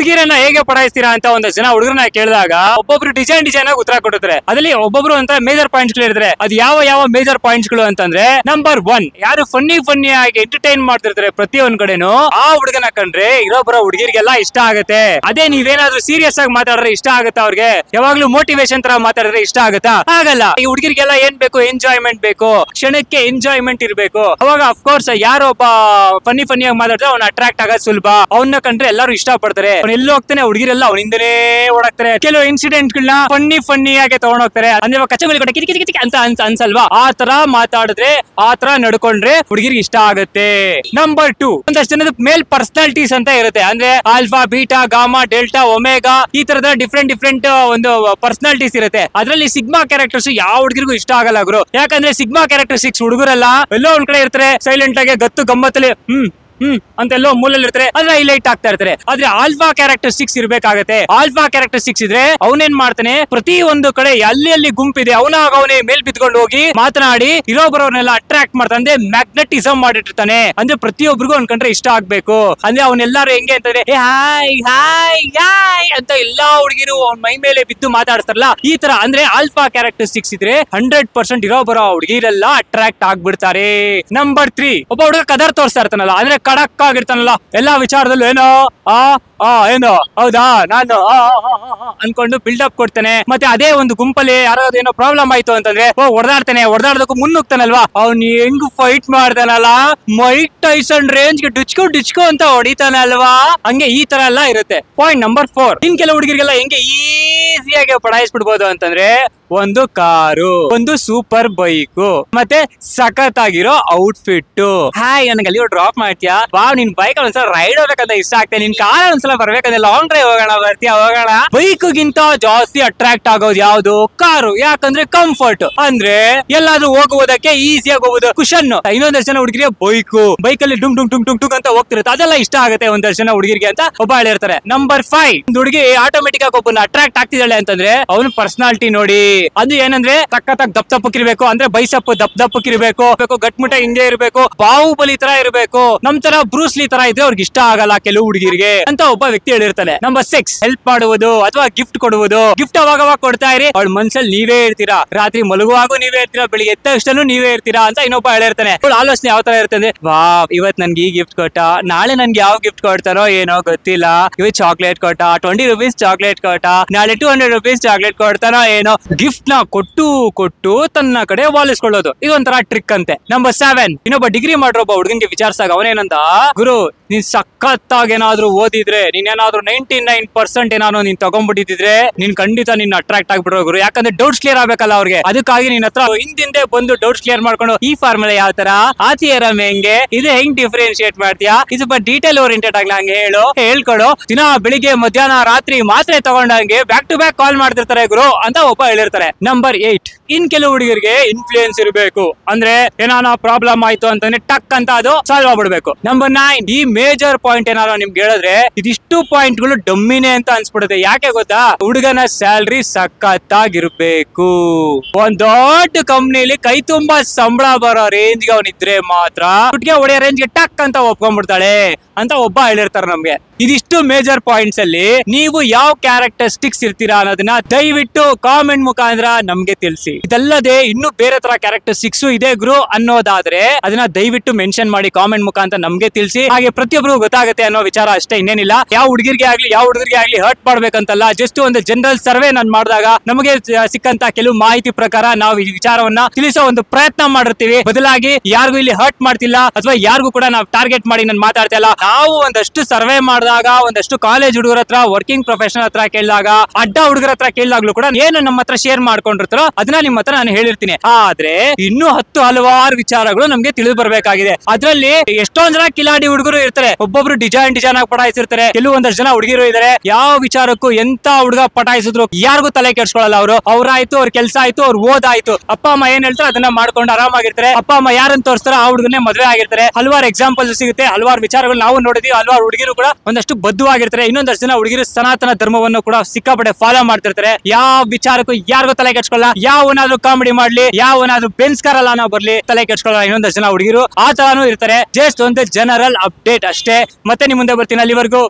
ಹುಡುಗಿರನ್ನ ಹೇಗೆ ಪಡಾಯಿಸ್ತೀರಾ ಅಂತ ಒಂದಷ್ಟು ಜನ ಹುಡುಗರನ್ನ ಕೇಳಿದಾಗ ಒಬ್ಬೊಬ್ರು ಡಿಸೈನ್ ಆಗಿ ಉತ್ತರ ಕೊಡ್ತಾರೆ. ಅದ್ರಲ್ಲಿ ಒಬ್ಬೊಬ್ರು ಅಂತ ಮೇಜರ್ ಪಾಯಿಂಟ್ಸ್ ಗಳು ಇರ್ತಾರೆ. ಅದು ಯಾವ ಮೇಜರ್ ಪಾಯಿಂಟ್ಸ್ ಗಳು ಅಂತಂದ್ರೆ, ನಂಬರ್ 1, ಯಾರು ಫನ್ನಿ ಆಗಿ ಎಂಟರ್ಟೈನ್ ಮಾಡ್ತಿರ್ತಾರೆ ಪ್ರತಿಯೊಂದ್ ಕಡೆನು, ಆ ಹುಡುಗನ ಕಂಡ್ರೆ ಇರೋಬ್ಬರ ಹುಡುಗಿರಿಗೆಲ್ಲ ಇಷ್ಟ ಆಗುತ್ತೆ. ಅದೇ ನೀವೇನಾದ್ರೂ ಸೀರಿಯಸ್ ಆಗಿ ಮಾತಾಡಿದ್ರೆ ಇಷ್ಟ ಆಗುತ್ತಾ ಅವ್ರಿಗೆ? ಯಾವಾಗ್ಲೂ ಮೋಟಿವೇಶನ್ ತರ ಮಾತಾಡಿದ್ರೆ ಇಷ್ಟ ಆಗುತ್ತಾ? ಆಗಲ್ಲ. ಈ ಹುಡುಗಿರಿಗೆಲ್ಲ ಏನ್ ಬೇಕು? ಎಂಜಾಯ್ಮೆಂಟ್ ಬೇಕು, ಕ್ಷಣಕ್ಕೆ ಎಂಜಾಯ್ಮೆಂಟ್ ಇರ್ಬೇಕು. ಅವಾಗ ಅಫ್ಕೋರ್ಸ್ ಯಾರೋ ಒಬ್ಬ ಫನ್ನಿ ಆಗಿ ಮಾತಾಡಿದ್ರೆ ಅವ್ನ ಅಟ್ರಾಕ್ಟ್ ಆಗೋದು ಸುಲಭ. ಅವನ್ನ ಕಂಡ್ರೆ ಎಲ್ಲರೂ ಇಷ್ಟ ಪಡ್ತಾರೆ. ಅವ್ನು ಎಲ್ಲೋ ಹೋಗ್ತಾನೆ ಹುಡುಗಿರೆಲ್ಲ ಅವನಿಂದನೇ ಓಡಾಕ್ತಾರೆ. ಕೆಲವು ಇನ್ಸಿಡೆಂಟ್ ಗಳನ್ನ ಫನ್ನಿ ಆಗಿ ತಗೊಂಡ್ ಹೋಗ್ತಾರೆ. ಅಂದ್ರೆ ಕಚ್ಚಂಗಲಿ ಕಡೆ ಕಿಟಕಿ ಅಂತ ಅನ್ಸಲ್ವಾ? ಆ ತರ ಮಾತಾಡಿದ್ರೆ, ಆ ತರ ನಡ್ಕೊಂಡ್ರೆ ಹುಡುಗಿರಿಗೆ ಇಷ್ಟ ಆಗುತ್ತೆ. ನಂಬರ್ 2, ಒಂದಷ್ಟು ಜನದ ಮೇಲ್ ಪರ್ಸನಾಲಿಟೀಸ್ ಅಂತ ಇರುತ್ತೆ. ಅಂದ್ರೆ alpha, beta, gamma, delta, omega, ಈ ತರದ ಡಿಫ್ರೆಂಟ್ ಒಂದು ಪರ್ಸನಾಲಿಟೀಸ್ ಇರುತ್ತೆ. ಅದ್ರಲ್ಲಿ ಸಿಗ್ಮಾ ಕ್ಯಾರೆಕ್ಟರ್ಸ್ ಯಾವ ಹುಡುಗಿರಿಗೂ ಇಷ್ಟ ಆಗಲ್ಲ ಗುರು. ಯಾಕಂದ್ರೆ ಸಿಗ್ಮಾ ಕ್ಯಾರೆಕ್ಟರಿಸ್ಟಿಕ್ಸ್ ಹುಡುಗರೆಲ್ಲ ಎಲ್ಲೋ ಒಂದ್ ಕಡೆ ಇರ್ತಾರೆ, ಸೈಲೆಂಟ್ ಆಗಿ ಗತ್ತು ಗಮ್ಮತ್ತಲ್ಲಿ ಅಂತೆಲ್ಲೋ ಮೂಲೆಯಲ್ಲಿ ಇರ್ತಾರೆ, ಅದ್ರ ಹೈಲೈಟ್ ಆಗ್ತಾ ಇರ್ತಾರೆ. ಆದ್ರೆ ಆಲ್ಫಾ ಕ್ಯಾರೆಕ್ಟರಿಸ್ಟಿಕ್ಸ್ ಇರ್ಬೇಕಾಗತ್ತೆ. ಆಲ್ಫಾ ಕ್ಯಾರೆಕ್ಟರಿಸ್ಟಿಕ್ಸ್ ಇದ್ರೆ ಅವನೇನ್ ಮಾಡ್ತಾನೆ, ಪ್ರತಿ ಒಂದು ಕಡೆ ಅಲ್ಲಿ ಗುಂಪಿದೆ ಅವನೇ ಮೇಲ್ ಬಿತ್ಕೊಂಡು ಹೋಗಿ ಮಾತನಾಡಿ ಇರೋಬ್ಬರವ್ರನ್ನೆಲ್ಲ ಅಟ್ರಾಕ್ಟ್ ಮಾಡ್ತಾನೆ. ಅಂದ್ರೆ ಮ್ಯಾಗ್ನೆಟಿಸಮ್ ಮಾಡಿಟ್ಟಿರ್ತಾನೆ. ಅಂದ್ರೆ ಪ್ರತಿಯೊಬ್ಬರಿಗೂ ಅನ್ಕೊಂಡ್ರೆ ಇಷ್ಟ ಆಗ್ಬೇಕು. ಅಂದ್ರೆ ಅವನೆಲ್ಲಾರು ಹೆಂಗೆ ಅಂತಂದ್ರೆ ಹಾಯ್ ಹಾಯ್ ಹಾಯ್ ಅಂತ ಎಲ್ಲಾ ಹುಡುಗಿರು ಅವ್ನ ಮೈ ಮೇಲೆ ಬಿದ್ದು ಮಾತಾಡ್ತಾರಲ್ಲ, ಈ ತರ. ಅಂದ್ರೆ ಆಲ್ಫಾ ಕ್ಯಾರೆಕ್ಟರಿಸ್ಟಿಕ್ಸ್ ಇದ್ರೆ 100% ಇರೋಬ್ಬರ ಹುಡುಗಿರೆಲ್ಲ ಅಟ್ರಾಕ್ಟ್ ಆಗ್ಬಿಡ್ತಾರೆ. ನಂಬರ್ 3, ಒಬ್ಬ ಹುಡುಗ ಕದರ್ ತೋರಿಸ್ತಾ ಇರ್ತಾನಲ್ಲ, ಅಂದ್ರೆ ಕಡಕ್ ಆಗಿರ್ತಾನಲ್ಲ, ಎಲ್ಲಾ ವಿಚಾರದಲ್ಲೂ ಏನೋ ಏನೋ ಹೌದಾ ನಾನು ಅನ್ಕೊಂಡು ಬಿಲ್ಡಪ್ ಕೊಡ್ತಾನೆ. ಮತ್ತೆ ಅದೇ ಒಂದು ಗುಂಪಲ್ಲಿ ಯಾರಾದ್ರೂ ಏನೋ ಪ್ರಾಬ್ಲಮ್ ಆಯ್ತು ಅಂತಂದ್ರೆ ಹೊಡೆದಾಡೋದಕ್ಕೂ ಮುನ್ನುಗ್ತಾನಲ್ವಾ, ಅವ್ನು ಹೆಂಗ್ ಫೈಟ್ ಮಾಡ್ತಾನಲ್ಲ, ಮೈಕ್ ಟೈಸನ್ ರೇಂಜ್ ಗೆ ಡಿಚ್ಕೋ ಅಂತ ಹೊಡಿತಾನಲ್ವಾ, ಹಂಗೆ ಈ ತರ ಎಲ್ಲ ಇರುತ್ತೆ. ಪಾಯಿಂಟ್ ನಂಬರ್ 4, ಇನ್ ಕೆಲವು ಹುಡುಗಿರಿಗೆಲ್ಲ ಹೆಂಗೆ ಈಸಿಯಾಗಿ ಪಡಾಯಿಸ್ಬಿಡ್ಬೋದು ಅಂತಂದ್ರೆ, ಒಂದು ಕಾರು, ಒಂದು ಸೂಪರ್ ಬೈಕ್, ಮತ್ತೆ ಸಖತ್ ಆಗಿರೋ ಔಟ್ಫಿಟ್. ಹಾಯ್ ನನಗೆ ಅಲ್ಲಿ ಡ್ರಾಪ್ ಮಾಡ್ತೀಯಾ, ನಿನ್ ಬೈಕ್ ಒಂದ್ಸಲ ರೈಡ್ ಹೋಗ್ಬೇಕಂತ ಇಷ್ಟ ಆಗ್ತದೆ, ನಿನ್ ಕಾರ್ ಒಂದ್ಸಲ ಬರ್ಬೇಕಂದ್ರೆ ಲಾಂಗ್ ಡ್ರೈವ್ ಹೋಗೋಣ, ಬರ್ತೀಯಾ ಹೋಗೋಣ. ಬೈಕ್ ಗಿಂತ ಜಾಸ್ತಿ ಅಟ್ರಾಕ್ಟ್ ಆಗೋದು ಯಾವ್ದು? ಕಾರು. ಯಾಕಂದ್ರೆ ಕಂಫರ್ಟ್, ಅಂದ್ರೆ ಎಲ್ಲಾದ್ರೂ ಹೋಗುವುದಕ್ಕೆ ಈಸಿಯಾಗಿ ಹೋಗುದು, ಕುಶನ್. ಇನ್ನೊಂದಷ್ಟು ಜನ ಹುಡುಗಿರಿಗೆ ಬೈಕ್ ಅಲ್ಲಿ ಡುಮ್ ಅಂತ ಹೋಗ್ತಿರುತ್ತೆ, ಅದೆಲ್ಲ ಇಷ್ಟ ಆಗುತ್ತೆ ಒಂದಷ್ಟು ಜನ ಹುಡುಗಿರಿಗೆ ಅಂತ ಒಬ್ಬ ಹೇಳಿರ್ತಾರೆ. ನಂಬರ್ 5, ಹುಡುಗಿ ಆಟೋಮೆಟಿಕ್ ಆಗಿ ಒಬ್ಬನ ಅಟ್ರಾಕ್ಟ್ ಆಗ್ತಿದ್ದಾಳೆ ಅಂತಂದ್ರೆ ಅವನ ಪರ್ಸನಾಲಿಟಿ ನೋಡಿ. ಅದು ಏನಂದ್ರೆ ಸಖತ್ತಾಗಿ ದಪ್ಪಕ್ಕಿರ್ಬೇಕು, ಅಂದ್ರೆ ಬೈಸಪ್ ದಪ್ಪಕ್ಕಿರ್ಬೇಕು, ಗಟ್ಮುಟ ಹಿಂಗೆ ಇರ್ಬೇಕು, ಬಾಹುಬಲಿ ತರ ಇರ್ಬೇಕು. ನಮ್ ತರ ಬ್ರೂಸ್ಲಿ ತರ ಇದ್ರೆ ಅವ್ರಿಗೆ ಇಷ್ಟ ಆಗಲ್ಲ ಕೆಲವು ಹುಡುಗಿರಿಗೆ ಅಂತ ಒಬ್ಬ ವ್ಯಕ್ತಿ ಹೇಳಿರ್ತಾನೆ. ನಂಬರ್ 6, ಹೆಲ್ಪ್ ಮಾಡುವುದು ಅಥವಾ ಗಿಫ್ಟ್ ಕೊಡುವುದು. ಗಿಫ್ಟ್ ಅವಾಗ ಕೊಡ್ತಾ ಇರಿ, ಅವಳ ಮನ್ಸಲ್ಲಿ ನೀವೇ ಇರ್ತೀರಾ, ರಾತ್ರಿ ಮಲಗುವಾಗೂ ನೀವೇ ಇರ್ತೀರಾ, ಬೆಳಿಗ್ಗೆ ಎದ್ದ ತಕ್ಷಣ ನೀವೇ ಇರ್ತೀರಾ ಅಂತ ಇನ್ನೊಬ್ಬ ಹೇಳಿರ್ತಾನೆ. ಅವಳ ಆಲೋಚನೆ ಯಾವ ತರ ಇರ್ತದೆ, ಇವತ್ ನನ್ಗೆ ಈ ಗಿಫ್ಟ್ ಕೊಟ್ಟ, ನಾಳೆ ನನ್ಗೆ ಯಾವ ಗಿಫ್ಟ್ ಕೊಡ್ತಾರೋ ಏನೋ ಗೊತ್ತಿಲ್ಲ, ಇವತ್ತು ಚಾಕ್ಲೇಟ್ ಕೊಟ್ಟ, 20 ರೂಪೀಸ್ ಚಾಕ್ಲೇಟ್ ಕೊಟ್ಟ, ನಾಳೆ 200 ರೂಪೀಸ್ ಚಾಕ್ಲೇಟ್ ಕೊಡ್ತಾನೋ ಏನೋ. ಗಿಫ್ಟ್ ನ ಕೊಟ್ಟು ತನ್ನ ಕಡೆ ವಾಲಿಸ್ಕೊಳ್ಳೋದು, ಇದೊಂಥರ ಟ್ರಿಕ್ ಅಂತೆ. ನಂಬರ್ 7, ಇನ್ನೊಬ್ಬ ಡಿಗ್ರಿ ಮಾಡಿರೋ ಒಬ್ಬ ಹುಡುಗನ್ಗೆ ವಿಚಾರಿಸಿದಾಗ ಅವನೇನಂತ, ಗುರು ನೀನ್ ಸಖತ್ತಾಗಿ ಏನಾದ್ರು ಓದಿದ್ರೆ, ನೀನ್ ಏನಾದ್ರು 99% ಏನಾದ್ರು ನೀನ್ ತಗೊಂಡ್ಬಿಟ್ಟಿದ್ರೆ ನೀನ್ ಖಂಡಿತ ನಿನ್ನ ಅಟ್ರಾಕ್ಟ್ ಆಗ್ಬಿಟ್ರೋ ಗುರು. ಯಾಕಂದ್ರೆ ಡೌಟ್ಸ್ ಕ್ಲಿಯರ್ ಆಗ್ಬೇಕಲ್ಲ ಅವ್ರಿಗೆ, ಅದಕ್ಕಾಗಿ ನಿನ್ ಹತ್ರ ಹಿಂದಿಂದೆ ಬಂದು ಡೌಟ್ಸ್ ಕ್ಲಿಯರ್ ಮಾಡ್ಕೊಂಡು ಈ ಫಾರ್ಮುಲಾ ಯಾವ ತರ, ಆ ಥಿಯರಮ್ ಹೆಂಗೆ, ಇದು ಹೆಂಗ್ ಡಿಫ್ರೆನ್ಶಿಯೇಟ್ ಮಾಡ್ತೀಯಾ, ಇದು ಸ್ವಲ್ಪ ಡೀಟೇಲ್ ಓರಿಯೆಂಟೆಡ್ ಆಗ್ಲಿ ಹಂಗೆ ಹೇಳ್ಕೊಡು. ದಿನ ಬೆಳಿಗ್ಗೆ ಮಧ್ಯಾಹ್ನ ರಾತ್ರಿ ಮಾತ್ರೆ ತಗೊಂಡಂಗೆ ಬ್ಯಾಕ್ ಟು ಬ್ಯಾಕ್ ಕಾಲ್ ಮಾಡ್ತಿರ್ತಾರೆ ಗುರು ಅಂತ ಒಬ್ಬ ಹೇಳಿರ್ತಾರೆ. ನಂಬರ್ 8, ಇನ್ ಕೆಲವು ಹುಡುಗರಿಗೆ ಇನ್ಫ್ಲೂಯೆನ್ಸ್ ಇರಬೇಕು, ಅಂದ್ರೆ ಏನಾನ ಪ್ರಾಬ್ಲಮ್ ಆಯ್ತು ಅಂತಂದ್ರೆ ಟಕ್ ಅಂತ ಅದು ಸಾಲ್ವ್ ಆಗ್ಬಿಡ್ಬೇಕು. ನಂಬರ್ 9, ಈ ಮೇಜರ್ ಪಾಯಿಂಟ್ ಏನಾದ್ರು ನಿಮ್ಗೆ ಹೇಳಿದ್ರೆ ಇದಿಷ್ಟು ಪಾಯಿಂಟ್ ಗಳು ಡಮ್ಮಿನೇ ಅಂತ ಅನ್ಸ್ಬಿಡುತ್ತೆ. ಯಾಕೆ ಗೊತ್ತಾ, ಹುಡುಗನ ಸ್ಯಾಲ್ರಿ ಸಖತ್ತಾಗಿರ್ಬೇಕು, ಒಂದ್ ದೊಡ್ಡ ಕಂಪ್ನಿಲಿ ಕೈ ತುಂಬಾ ಸಂಬಳ ಬರೋ ರೇಂಜ್ ಗೆ ಅವನಿದ್ರೆ ಮಾತ್ರ ಹುಡುಗಿ ಹೊಡೆಯೋ ರೇಂಜ್ ಗೆ ಟಕ್ ಅಂತ ಒಪ್ಕೊಂಡ್ಬಿಡ್ತಾಳೆ ಅಂತ ಒಬ್ಬ ಹೇಳಿರ್ತಾರೆ ನಮ್ಗೆ. ಇದಿಷ್ಟು ಮೇಜರ್ ಪಾಯಿಂಟ್ಸ್ ಅಲ್ಲಿ ನೀವು ಯಾವ ಕ್ಯಾರೆಕ್ಟರಿಸ್ಟಿಕ್ಸ್ ಇರ್ತೀರಾ ಅನ್ನೋದನ್ನ ದಯವಿಟ್ಟು ಕಾಮೆಂಟ್ ಮುಖಾಂತರ ನಮ್ಗೆ ತಿಳಿಸಿ. ಇದಲ್ಲದೆ ಇನ್ನೂ ಬೇರೆ ತರ ಕ್ಯಾರೆಕ್ಟರಿಸ್ಟಿಕ್ಸ್ ಇದೆ ಗುರು ಅನ್ನೋದಾದ್ರೆ ಅದನ್ನ ದಯವಿಟ್ಟು ಮೆನ್ಷನ್ ಮಾಡಿ ಕಾಮೆಂಟ್ ಮುಖಾಂತರ ನಮ್ಗೆ ತಿಳಿಸಿ. ಹಾಗೆ ಪ್ರತಿಯೊಬ್ಬರು ಗೊತ್ತಾಗುತ್ತೆ ಅನ್ನೋ ವಿಚಾರ ಅಷ್ಟೇ, ಇನ್ನೇನಿಲ್ಲ. ಯಾವ ಹುಡುಗಿರಿಗೆ ಆಗ್ಲಿ ಹರ್ಟ್ ಮಾಡ್ಬೇಕಂತಲ್ಲ, ಜಸ್ಟ್ ಒಂದು ಜನರಲ್ ಸರ್ವೆ ನಾನು ಮಾಡಿದಾಗ ನಮಗೆ ಸಿಕ್ಕಂತ ಕೆಲವು ಮಾಹಿತಿ ಪ್ರಕಾರ ನಾವು ಈ ವಿಚಾರವನ್ನ ತಿಳಿಸೋ ಒಂದು ಪ್ರಯತ್ನ ಮಾಡಿರ್ತೀವಿ. ಬದಲಾಗಿ ಯಾರಿಗೂ ಇಲ್ಲಿ ಹರ್ಟ್ ಮಾಡ್ತಿಲ್ಲ ಅಥವಾ ಯಾರಿಗೂ ಕೂಡ ನಾವು ಟಾರ್ಗೆಟ್ ಮಾಡಿ ನಾನು ಮಾತಾಡ್ತಾ ಇಲ್ಲ. ನಾವು ಒಂದಷ್ಟು ಸರ್ವೆ ಮಾಡಿದಾಗ, ಒಂದಷ್ಟು ಕಾಲೇಜ್ ಹುಡುಗರ ಹತ್ರ, ವರ್ಕಿಂಗ್ ಪ್ರೊಫೆಷನಲ್ ಹತ್ರ ಕೇಳಿದಾಗ, ಅಡ್ಡ ಹುಡುಗರ ಹತ್ರ ಕೇಳಿದಾಗ್ಲೂ ಕೂಡ ಏನು ನಮ್ಮ ಹತ್ರ ಶೇರ್ ಮಾಡ್ಕೊಂಡಿರ್ತಾರೋ ಅದನ್ನ ನಿಮ್ಮ ಹತ್ರ ನಾನು ಹೇಳಿರ್ತೀನಿ. ಆದ್ರೆ ಇನ್ನೂ ಹಲವಾರು ವಿಚಾರಗಳು ನಮ್ಗೆ ತಿಳಿದು ಬರ್ಬೇಕಾಗಿದೆ. ಅದ್ರಲ್ಲಿ ಎಷ್ಟೊಂದ್ ಜನ ಕಿಲಾಡಿ ಹುಡುಗರು ಇರ್ತಾರೆ, ಒಬ್ಬೊಬ್ರು ಡಿಸೈನ್ ಆಗಿ ಪಟಾಯಿಸಿರ್ತಾರೆ, ಕೆಲವೊಂದಷ್ಟು ಜನ ಹುಡುಗಿರು ಇದಾರೆ ಯಾವ ವಿಚಾರಕ್ಕೂ ಎಂತ ಹುಡುಗ ಪಟಾಯಿಸಿದ್ರು ಯಾರಿಗೂ ತಲೆ ಕೆಡ್ಸ್ಕೊಳ್ಳಲ್ಲ. ಅವ್ರಾಯ್ತು, ಅವ್ರ ಕೆಲಸ ಆಯ್ತು, ಅವ್ರ ಓದಾಯ್ತು, ಅಪ್ಪ ಅಮ್ಮ ಏನ್ ಹೇಳ್ತಾರೆ ಅದನ್ನ ಮಾಡ್ಕೊಂಡು ಆರಾಮಾಗಿರ್ತಾರೆ. ಅಪ್ಪ ಅಮ್ಮ ಯಾರನ್ನ ತೋರಿಸ್ತಾರೋ ಆ ಹುಡುಗನೇ ಮದುವೆ ಆಗಿರ್ತಾರೆ. ಹಲವಾರು ಎಕ್ಸಾಂಪಲ್ಸ್ ಸಿಗುತ್ತೆ, ಹಲವಾರು ವಿಚಾರಗಳು ನಾವು ನೋಡಿದ್ವಿ. ಹಲವಾರು ಹುಡುಗಿರು ಕೂಡ ಒಂದಷ್ಟು ಬದ್ಧವಾಗಿರ್ತಾರೆ. ಇನ್ನೊಂದಷ್ಟು ಜನ ಹುಡುಗಿರು ಸನಾತನ ಧರ್ಮವನ್ನು ಕೂಡ ಸಿಕ್ಕಾಪಟ್ಟೆ ಫಾಲೋ ಮಾಡ್ತಿರ್ತಾರೆ. ಯಾವ ವಿಚಾರಕ್ಕೂ ಯಾರಿಗೂ ತಲೆ ಕೆಡ್ಸ್ಕೊಳ್ಳಲ್ಲ. ಯಾವನಾದ್ರೂ ಕಾಮಿಡಿ ಮಾಡ್ಲಿ, ಯಾವನಾದ್ರೂ ಬೆನ್ಸ್ ಕಾರ್ ಅಲ್ಲ ಬರ್ಲಿ, ತಲೆ ಕೆಡ್ಸ್ಕೊಳ್ಳಲ್ಲ ಇನ್ನೊಂದಷ್ಟು ಜನ ಹುಡುಗಿರು. ಆ ತರಾನು ಇರ್ತಾರೆ. ಜಸ್ಟ್ ಒಂದು ಜನರಲ್ ಅಪ್ಡೇಟ್ ಅಷ್ಟೇ. ಮತ್ತೆ ನಿಮ್ ಮುಂದೆ ಬರ್ತೀನಿ. ಅಲ್ಲಿವರೆಗೂ